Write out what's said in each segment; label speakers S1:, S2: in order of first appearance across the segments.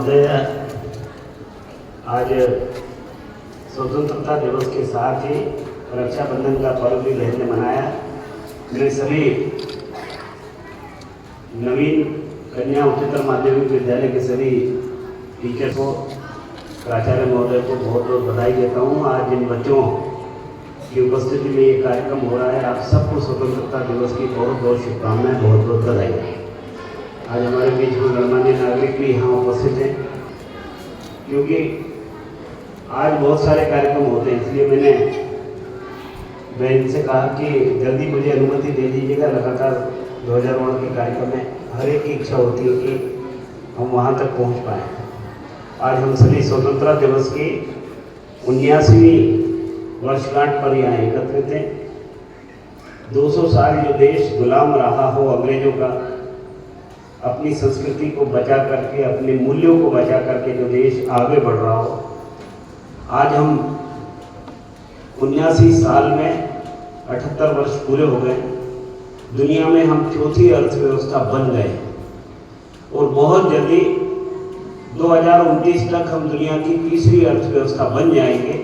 S1: महोदय, आज स्वतंत्रता दिवस के साथ ही रक्षाबंधन का पर्व भी बहन ने मनाया। मेरे सभी नवीन कन्या उच्चतर माध्यमिक विद्यालय के सभी टीचर को, प्राचार्य महोदय को बहुत बहुत बधाई देता हूँ। आज जिन बच्चों की उपस्थिति में ये कार्यक्रम हो रहा है, आप सबको स्वतंत्रता दिवस की बहुत बहुत शुभकामनाएं, बहुत बहुत बधाई। आज हमारे बीच में गणमान्य नागरिक भी यहाँ उपस्थित हैं, क्योंकि आज बहुत सारे कार्यक्रम होते हैं, इसलिए मैंने बहन से कहा कि जल्दी मुझे अनुमति दे दीजिएगा। लगातार 2000 के कार्यक्रम में हर एक की इच्छा होती है कि हम वहाँ तक पहुँच पाएँ। आज हम सभी स्वतंत्रता दिवस की 79वीं वर्षगांठ पर यहाँ एकत्रित हैं। 200 साल जो देश गुलाम रहा हो अंग्रेजों का, अपनी संस्कृति को बचा करके, अपने मूल्यों को बचा करके जो देश आगे बढ़ रहा हो, आज हम 79 साल में 78 वर्ष पूरे हो गए। दुनिया में हम चौथी अर्थव्यवस्था बन गए और बहुत जल्दी 2029 तक हम दुनिया की तीसरी अर्थव्यवस्था बन जाएंगे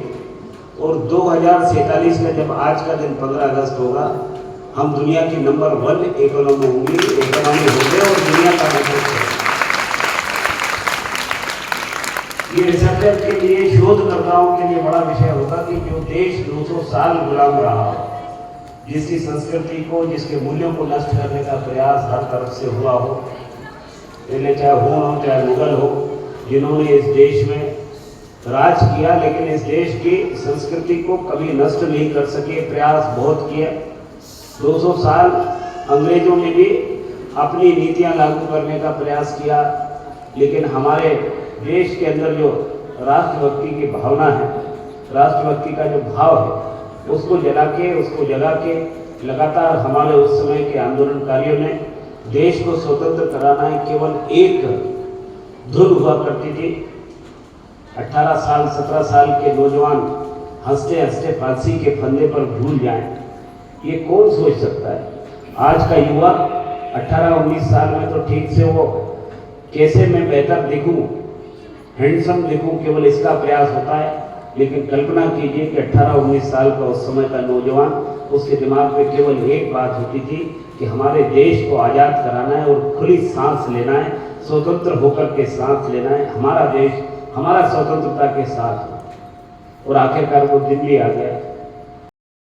S1: और 2047 में जब आज का दिन 15 अगस्त होगा, हम दुनिया की नंबर 1 इकोनॉमी होंगे और दुनिया का नंबर 6। ये रिसर्चर के लिए, शोधकर्ताओं के लिए बड़ा विषय होगा कि जो देश 200 साल गुलाम रहा, जिसकी संस्कृति को, जिसके मूल्यों को नष्ट करने का प्रयास हर तरफ से हुआ हो, पहले चाहे हुन हो चाहे मुगल हो, जिन्होंने इस देश में राज किया, लेकिन इस देश की संस्कृति को कभी नष्ट नहीं कर सके, प्रयास बहुत किया। 200 साल अंग्रेजों ने भी अपनी नीतियां लागू करने का प्रयास किया, लेकिन हमारे देश के अंदर जो राष्ट्रभक्ति की भावना है, राष्ट्रभक्ति का जो भाव है, उसको जगा के लगातार हमारे उस समय के आंदोलनकारियों ने देश को स्वतंत्र कराना है। केवल एक धुन हुआ करती थी, 18 साल 17 साल के नौजवान हंसते हंसते फांसी के फंदे पर झूल जाएं, ये कौन सोच सकता है? आज का युवा 18-19 साल में तो ठीक से वो कैसे मैं बेहतर दिखूं, हैंडसम दिखूं, केवल इसका प्रयास होता है। लेकिन कल्पना कीजिए कि 18-19 साल का उस समय का नौजवान, उसके दिमाग में केवल एक बात होती थी कि हमारे देश को आज़ाद कराना है और खुली सांस लेना है, स्वतंत्र होकर के सांस लेना है, हमारा देश हमारा स्वतंत्रता के साथ। और आखिरकार वो दिन भी आ गया।